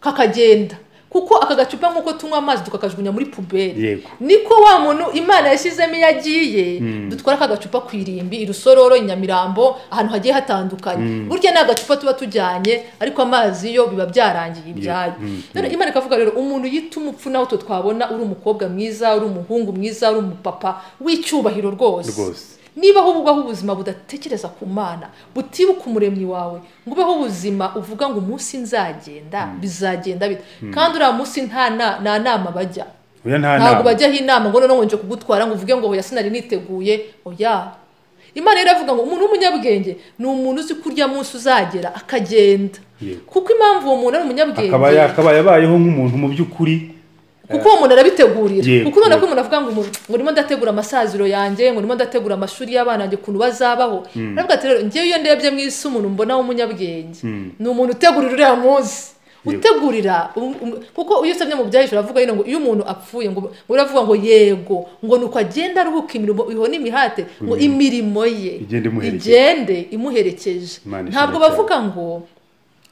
kakagenda, kuko aka gacupa nkuko tunywa amazi tukakajugunya muri puberi, niko wa muntu Imana yashizemo yagiye dutwara aka gacupa kwirimbi irusororo Inyamirambo ahantu hagiye hatandukanye. Burya na gacupa tuba tujyanye, ariko amazi yo biba byarangiye ibyayo. None Imana ikavuga rero umuntu yita umupfu naho to twabona uri umukobwa mwiza, uri umuhungu mwiza, uri umupapa w'icyubahiro rwose. Niba ho ubaho ubuzima budatekereza ku Mana, butibuka umuremyi wawe, ngo ubeho ubuzima uvuga ngo umunsi nzagenda bizagenda bite, kandi uriya munsi nta nama bajya, ntabwo bajyaho inama ngo none nje kugutwara ngo uvuge ngo hoya sinari niteguye. Oya, Imana iravuga ngo umuntu w'umunyabwenge ni umuntu uzi kurya munsi uzagera akagenda. Kuko impamvu uwo muntu ari umunyabwenge akaba yabayeho nk'umuntu mu by'ukuri, kuko umuntu arabitegurira. Kuko none ko umuntu avuga ngo ndimo ndategura amasaziro yanjye, ngo ndimo ndategura amashuri y'abana yanjye kuntu bazabaho. Aravuga ati rero ngiye iyo ndebye mu isi umuntu mbona w'umunyabwenge ni umuntu utegurira uriya munsi, utegurira. Kuko iyo usabye mu byahisho uravuga ngo iyo umuntu apfuye ngo uravuga ngo yego ngo nuko agenda aruhuka imirimo iho n'imihate, ngo imirimo ye igende imuherekeje. Ntabwo bavuga ngo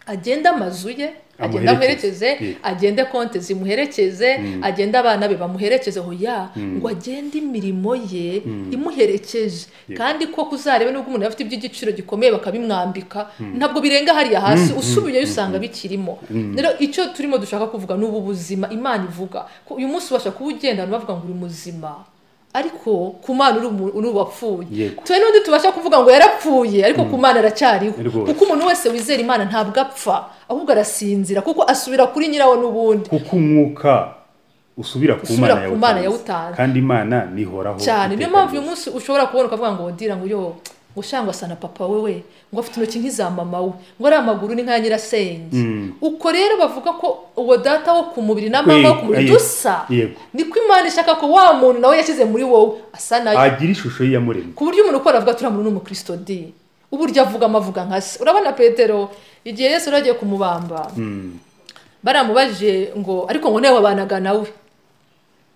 agenda amazu ye agenda amuherekeze, agende konte zimuherekeze, agenda abana be bamuherekeze. Hoya, ngo agende imirimo ye imuherekeje. Kandi ko kuzarebe nubwo umuntu afite iby'igiciro gikomeye bakabimwambika, ntabwo birenga hariya hasi, usubiyeyo usanga bikirimo. Rero icyo turimo dushaka kuvuga n'ubu buzima Imana ivuga ko uyu munsi ubasha kuba ugenda bavuga ngo uri muzima, ariko ku Mana uri wapfuye. Twe n'undi tubasha kuvuga ngo yarapfuye, ariko ku Mana aracyariho. Kuko umuntu wese wizera Imana ntabwo apfa, ahubwo arasinzira, kuko asubira kuri nyirawo n'ubundi. Kuko umwuka usubira ku Mana yawutanze, kandi Imana nihoraho cyane. Niyo mpamvu uyu munsi ushobora kubona ukavuga ngo ndira ngo yo ngo shangwa asa na papa wewe ngo afite intoki nk'iza mama we ngo ari amaguru ni nka nyirasenge uko rero bavuga ko uwo data wo ku mubiri na mama wo ku mubiri dusa niko Imana ishaka ko wa muntu nawe yashyize muri wowe asa nayo agira ishusho y'iyamuremye ku buryo umuntu ukora avuga turi umuntu n'umukristo di uburyo avuga amavuga nka se. Urabona Petero igihe Yesu yaragiye kumubamba baramubajije ngo ariko ngo nawe wabanaga nawe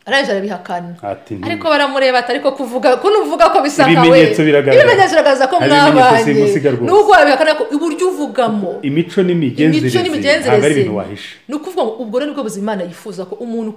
araje arabihakana ariko baramureba ariko kuvuga kunuvuga ko bisaka we ibimenyetso biragaragaza ko mwabanye nuko arabihakana ko uburyo uvugamo imico n'imigenzereze ntabwo ari ibintu wahisha nukuvuga ngo ubwo rero nibwo buzima Imana yifuza ko umuntu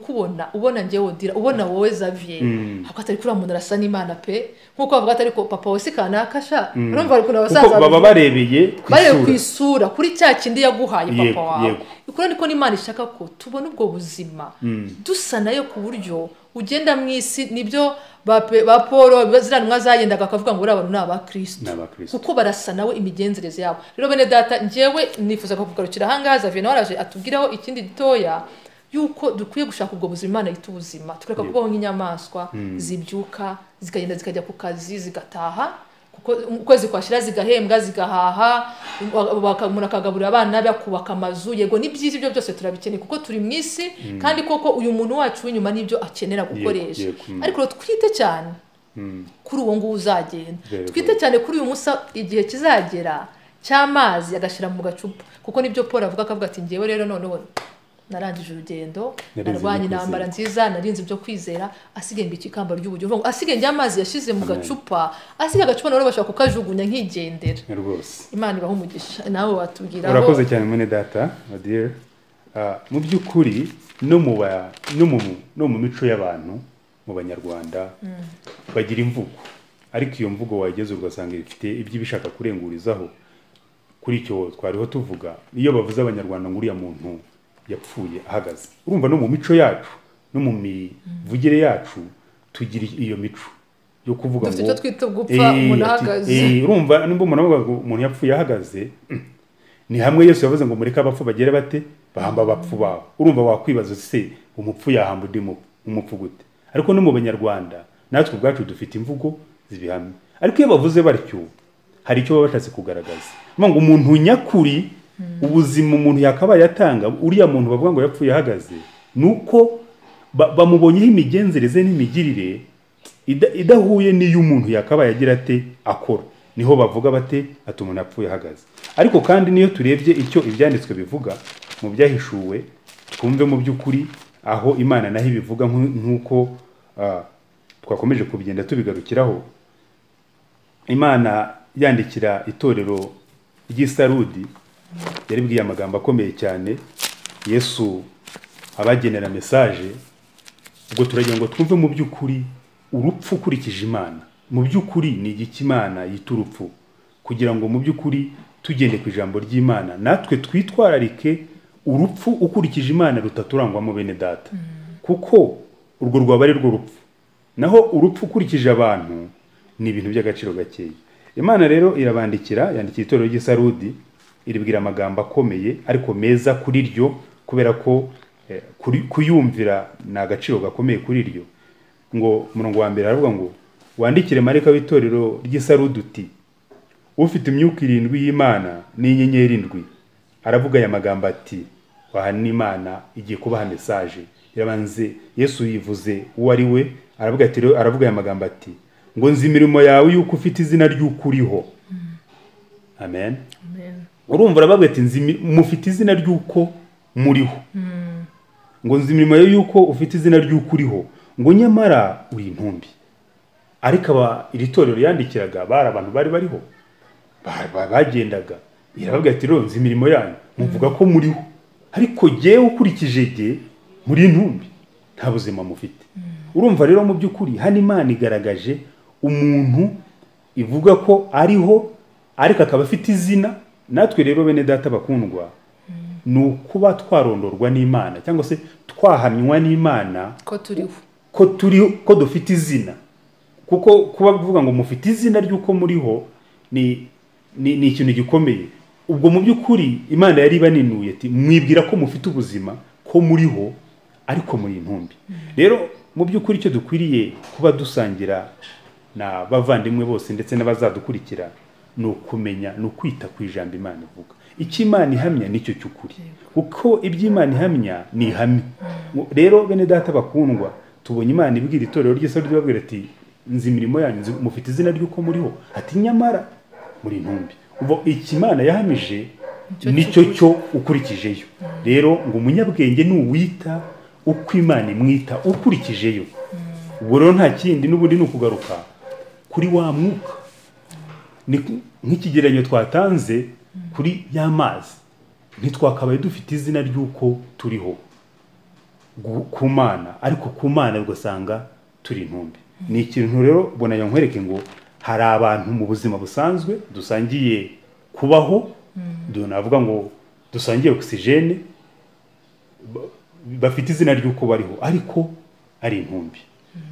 ubona ngewe Dira ubona wowe Xavier hako atari kuri umuntu arasa n'Imana pe nkuko bavuga atari ko papa we sikana akasha urumva ariko nabasaza baba barebeye ku isura kuri cya kindi yaguhaye papa wawe ukora niko n'Imana ishaka ko tubona ubwo buzima dusa nayo ku buryo ugenda mu isi nibyo ba Paul baziranwa zayendaga akavuga ngo uri abantu n'abakristo kuko barasa nawe imigenzereze yabo. Rero bene data njewe nifuza kugarukira hangaza Xavier waraje atubwiraho ikindi gitoya yuko dukwiye gushaka ubwo buzima Imana yitubuzima tureka kubaho nk'inyamaswa zibyuka zikagenda zikajya ku kazi zigataha kuko ukwezi kwashira zigahembwa zigahaha umuntu akagaburira abana bakubaka amazu yego ni byiza ibyo byose turabikeneye kuko turi mu isi kandi koko uyu muntu wacu w'inyuma nibyo akenera gukoresha ariko twite cyane kuri uwo nguwo uzagenda twite cyane kuri uyu musa igihe kizagera cy'amazi agashira mu gacupa kuko nibyo Paul avuga ati ngewe rero noneho narangije urugendo narwanye intambara nziza narinze byo kwizera asigaye mbiki ikamba ry'ubugingo asigaye njye amazi yashize mu gacupa asigaye agacupa none bashaka kukajugunya nkigendera rwose Imana ibaho umugisha nawe watubwiraho urakoze cyane mwene data dear mu by'ukuri no mu mico y'abantu mu banyarwanda bagira imvugo ariko iyo mvugo wageze ugasanga ifite iby'ibishaka kurengurizaho kuri icyo twariho tuvuga iyo bavuze abanyarwanda ngo uriya muntu yapfuye ahagaze urumva no mu mico yacu no mu mivugire yacu tugira iyo mico yo kuvuga ngo dufite twita gupfa umuntu ahagaze urumva nimba umuntu avuga ngo umuntu yapfuye ahagaze ni hamwe Yesu yavuze ngo mureka abapfu bagere bate bahamba abapfu bawo urumva wakwibaza se umupfu yahamba undi umupfu gute ariko no mu banyarwanda natwe ubwacu dufite imvugo zibihamye ariko iyo bavuze batyo hari icyo baba bashatse kugaragaza ngo umuntu nyakuri ubuzima umuntu yakabaye atanga uriya muntu bavuga ngo yapfuye ahagaze nuko bamubonyeho imigenzereze n'imigirire idahuye n'iyo umuntu yakabaye agira ate akora niho bavuga bate ati umuntu yapfuye ahagaze. Ariko kandi niyo turebye icyo ibyanditswe bivuga mu byahishuwe twumve mu by'ukuri aho Imana naho ibivuga nk'uko twakomeje kubigenda tubigarukiraho. Imana yandikira itorero ry'Isarudi yaribwiye amagambo akomeye cyane Yesu abagenera message ubwo turagira ngo twumve mu by'ukuri urupfu ukurikije Imana mu by'ukuri ni igiki Imana yiturupfu kugira ngo mu by'ukuri tugende ku ijambo ry'Imana natwe twitwararike urupfu ukurikije Imana rutaturangwamo bene data kuko urwo rwaba ari rwo rupfu naho urupfu ukurikije abantu ni ibintu by'agaciro gakeya. Imana rero irabandikira yandikira itorero ry'Isarudi iribwira amagambo akomeye ariko meza kuri ryo kubera ko kuyumvira na agaciro gakomeye kuri ryo ngo murongo wa mbere aravuga ngo wandikire marayika w'itorero ry'Isarudi uti ufite imyuka 7 y'Imana n'inyenyeri 7 aravuga aya magambo ati wahana Imana igiye kubaha message irabanze Yesu yivuze uwo ari we aravuga ati aravuga aya magambo ati ngo nzi imirimo yawe yuko ufite izina ry'ukuriho. Amen. Urumva aravuga ati nzi mufite izina ry'uko muriho ngo nzi imirimo yawe yuko ufite izina ry'ukuriho ngo nyamara uri intumbi. Ariko iri torero yandikiraga bari abantu bari bariho bagendaga iravuga ati nzi imirimo yanyu muvuga ko muriho ariko jewe ukurikije je muri intumbi nta buzima mufite. Urumva rero mu by'ukuri hano Imana igaragaje umuntu ivuga ko ariho ariko akaba afite izina. Natwe rero bene data bakundwa nukuba twarondorwa n'Imana cyangwa se twahanywa n'Imana ko turiho ko dufite izina kuko kuba bivuga ngo mufite izina ry'uko muriho ni ikintu gikomeye. Ubwo mu by'ukuri Imana yari baninuye ati mwibwira ko mufite ubuzima ko muriho ariko muri intumbi. Rero mu by'ukuri icyo dukwiriye kuba dusangira na bavandimwe bose ndetse n'abazadukurikira ni ukumenya, ni ukwita ku ijambo Imana ivuga. Icyo Imana ihamya nicyo cy'ukuri, kuko iby'Imana ihamya ni ihame. Rero bene data bakundwa, tubonye Imana ibwira itorero ry'Isirayeli ribabwira ati nzi imirimo yanyu, mufite izina ry'uko muriho, ati nyamara muri intumbi. Ubwo iki Imana yahamije nicyo cyo ukurikijeyo. Rero ngo umunyabwenge ni uwita uko Imana imwita ukurikijeyo. Ubwo rero nta kindi n'ubundi ni ukugaruka kuri wa mwuka, nk'ikigereranyo twatanze kuri y'amazi. Ntitwakabaye dufite izina ry'uko turiho ku Mana, ariko ku Mana ugasanga turi intumbi. Ni ikintu rero bona nkwereke ngo hari abantu mu buzima busanzwe dusangiye kubaho, navuga ngo dusangiye oxygene, bafite izina ry'uko bariho ariko ari intumbi.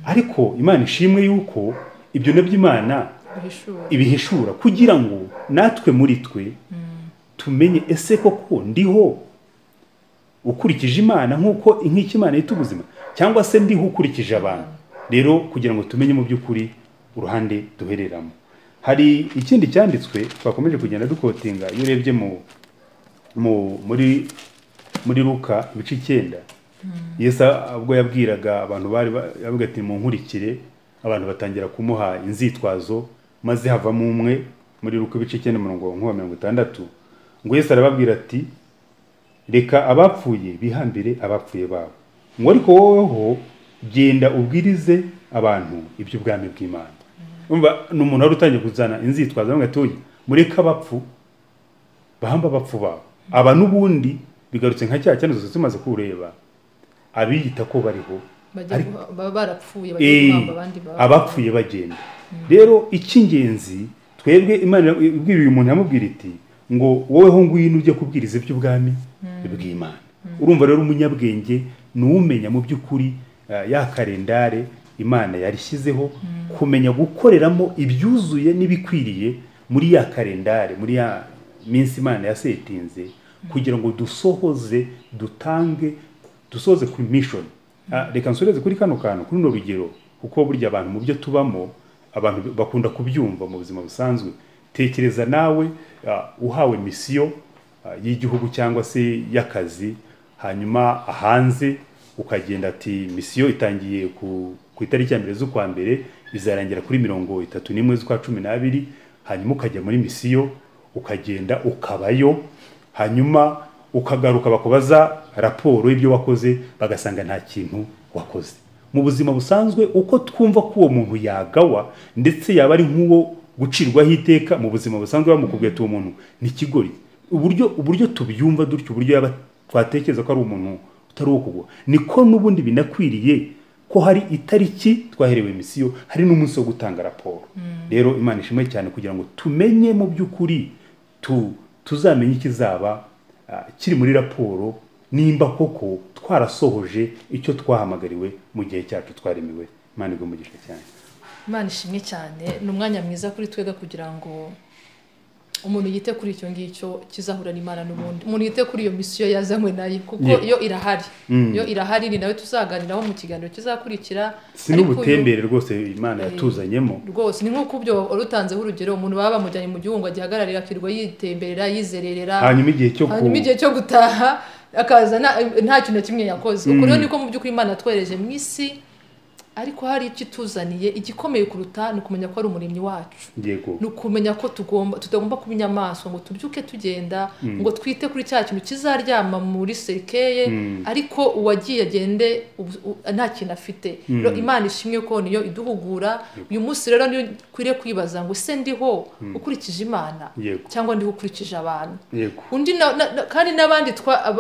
Ariko Imana ishimwe yuko ibyo nabyo Imana ibihishura kugira ngo natwe muri twe tumenye ese koko ndiho ukurikije Imana nk'uko Imana yita ubuzima, cyangwa se ndiho ukurikije abantu. Rero kugira ngo tumenye mu by'ukuri uruhande duhereramo. Hari ikindi cyanditswe twakomeje kugenda dukotinga, iyo urebye muri Luka ibice 9, Yesu ubwo yabwiraga abantu yavuga ati mu nkurikire, abantu batangira kumuha inzitwazo, maze havamo umwe muri Luka ibice 9:60 ngo Yesu arababwira ati reka abapfuye bihambire abapfuye babo, ngo ariko woweho genda ubwirize abantu iby'ubwami bw'Imana. Umva n'umuntu wari utangiye kuzana inzitwazo ngo atoye mureka abapfu bahamba abapfu babo. Aba n'ubundi bigarutse nka cya cyane zose tumaze kureba, abiyita ko bariho barapfuye bagiye guhamba abandi babo, abapfuye bagenda. Rero icy'ingenzi twebwe Imana ibwira uyu muntu yamubwira iti ngo woweho ngwino ujye kubwiriza iby'ubwami bw'Imana. Urumva rero umunyabwenge ni umenya mu by'ukuri ya kalendare Imana yarishyizeho, kumenya gukoreramo ibyuzuye n'ibikwiriye muri ya kalendare, muri ya minsi Imana yasetinze, kugira ngo dusohoze kuri mission. Reka nsoreze kuri kano kantu, kuri no rugero, kuko burya abantu mu byo tubamo abantu bakunda kubyumva mu buzima busanzwe. Tekereza nawe uhawe misiyo y'igihugu cyangwa se y'akazi, hanyuma hanze ukagenda ati misiyo itangiye ku itariki ya 1 z'ukwa mbere, bizarangira kuri 31 z'ukwa 12, hanyuma ukajya muri misiyo, ukagenda ukabayo, hanyuma ukagaruka bakubaza raporo y'ibyo wakoze, bagasanga nta kintu wakoze. Mu buzima busanzwe uko twumva ko uwo muntu yagawa ndetse yaba ari nk'uwo gucirwaho iteka, mu buzima busanzwe bamukubwiye uwo muntu ni kigori. Uburyo tubyumva dutyo, uburyo yaba twatekereza ko ari umuntu utari uwo kugwa, niko n'ubundi binakwiriye ko hari itariki twaherewe misiyo, hari n'umunsi wo gutanga raporo. Rero Imana ishimwe cyane kugira ngo tumenye mu by'ukuri tuzamenye ikizaba kiri muri raporo, nimba koko twarasohoje icyo twahamagariwe mu gihe cyacu twaremiwe. Imana igumugisha cyane. Imana ishimwe cyane. Ni umwanya mwiza kuri twega kugira ngo umuntu yite kuri icyo ngicyo kizahura n'Imana n'ubundi, umuntu yite kuri iyo misiyo yazanywe nayo, kuko iyo irahari, iyo irahari ni nawe tuzaganiraho mu kiganiro kizakurikira. Si n'ubutembere rwose Imana yatuzanyemo rwose, ni nk'uko byo urutanzeho urugero, umuntu baba bamujyanye mu gihugu agihagararira akirwa yitemberera yizererera, hanyuma igihe cyo gutaha akaza nta kintu kimwe yakoze. Uko rero niko mu by'ukuri Imana twereje mu isi, ariko hari icyo ituzaniye igikomeye kuruta ni ukumenya ko ari umuremyi wacu. Ni ukumenya ko tutagomba kuba inyamaswa ngo tubyuke tugenda ngo twite kuri cya kintu kizaryama muri serikeye, ariko uwagiye agende nta kintu afite. Rero Imana ishimwe ko niyo iduhugura. Uyu munsi rero niyo kwiriye kwibaza ngo se ndiho ukurikije Imana cyangwa ndiho ukurikije abantu. Undi kandi n'abandi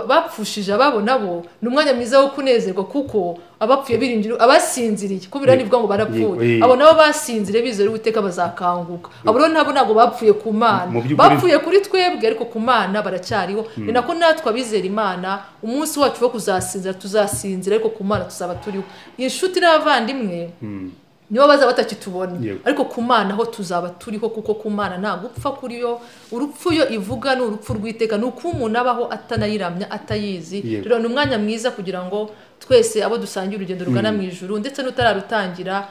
bapfushije ababo nabo ni umwanya mwiza wo kunezerwa, kuko abapfuye biringira abasinziriye, kubira nivuga ngo barapfuye, abo nabo basinzire bizera Uwiteka bazakanguka. Abo rero ntabwo bapfuye ku Mana, bapfuye kuri twebwe, ariko ku Mana baracyariho. Ni nako natwe abizera Imana umunsi wacu wo kuzasinzira tuzasinzira, ariko ku Mana tuzaba turiho. Inshuti n'abavandimwe, nibo bazaba batakitubona Yego. ariko ku Mana ho tuzaba turiho kuko ku Mana nta gupfa kuri yo urupfu yo ivuga ni urupfu rw'iteka ni uko umuntu abaho atanayiramya atayizi Yego. rero ni umwanya mwiza kugira ngo twese abo dusangiye urugendo rugana mu ijuru ndetse n'utararutangira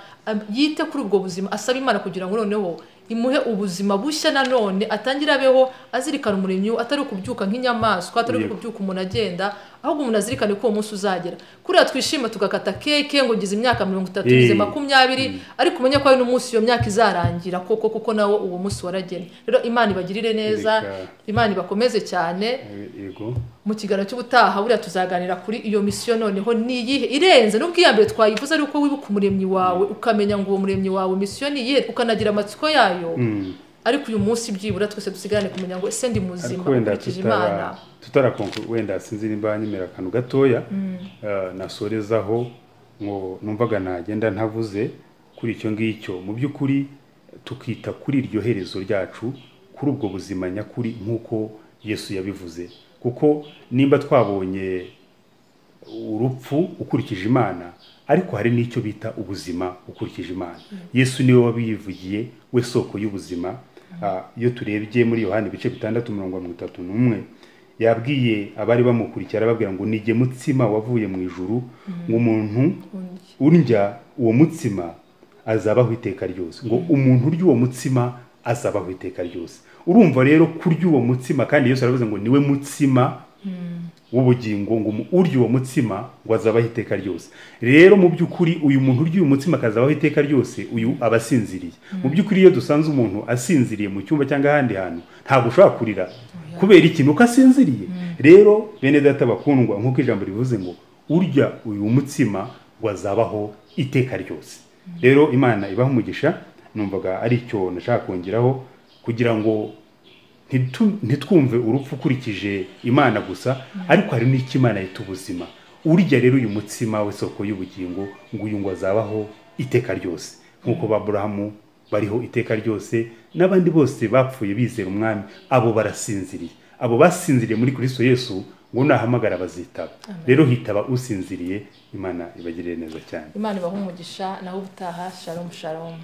yite kuri ubwo buzima asaba Imana kugira ngo noneho imuhe ubuzima bushya nanone atangira abeho azirikana umuremyi atari kubyuka nk'inyamaswa atari kubyuka umuntu agenda ahubwo umuntu azirikane ko uwo munsi uzagera kuriya twishima tugakata keke ngo ngize imyaka 30 ngize 20 ariko umenye ko ari n'umunsi iyo myaka izarangira kuko nawo uwo munsi waragene rero Imana ibagirire neza Imana ibakomeze cyane yego mu kiganiro cy'ubutaha buriya tuzaganira kuri iyo misiyo noneho niyihe irenze nubwo iyambere twayivuze ari uko wibuka umuremyi wawe ukamenya ngo uwo muremyi wawe misiyo niyihe ukanagira amatsiko yayo ariko uyu munsi byibura twese dusigarane kumenya ngo ese ndi muzima ukurikije Imana tutarakonku wenda sinzi nimba nyemera akantu gatoya nasorezaho ngo numvaga nagenda ntavuze kuri icyo ngicyo mu by'ukuri tukita kuri iryo herezo ryacu kuri ubwo buzima nyakuri nk'uko Yesu yabivuze kuko nimba twabonye urupfu ukurikije Imana ariko hari n'icyo bita ubuzima ukurikije Imana Yesu niwe wabivugiye we soko y'ubuzima iyo turebye muri Yohana ibice 6:31 yabwiye abari bamukurikira babwira ngo nige mutsima wavuye mu ijuru ngo umuntu urya uwo mutsima azabaho iteka ryose ngo umuntu urya uwo mutsima azabaho iteka ryose urumva rero kurya uwo mutsima kandi Yesu aravuze ngo niwe mutsima w'ubugingo ngo urya uwo mutsima ngo azabaho iteka ryose rero mu by'ukuri uyu muntu urya uyu mutsima akazabaho iteka ryose uyu abasinziriye mu by'ukuri iyo dusanze umuntu asinziriye mu cyumba cyangwa ahandi hantu ntabwo ushobora kurira kubera ikintu ko asinziriye rero bene data bakundwa nk'uko ijambo rivuze ngo urya uyu mutsima ngo azabaho iteka ryose rero Imana ibaho umugisha numvaga ari cyo nashaka kongeraho kugira ngo ntitwumve urupfu ukurikije Imana gusa ariko hari n'ikimana yita ubuzima urya rero uyu mutsima we soko y'ubugingo ngo uyu ngo azabaho iteka ryose nk'uko Aburahamu bariho iteka ryose n'abandi bose bapfuye bizera umwami abo barasinziriye abo basinziriye muri Kristo Yesu ngo nahamagara bazitaba rero hitaba usinziriye Imana ibagirire neza cyane Imana ibaho umugisha naho ubutaha shalom shalom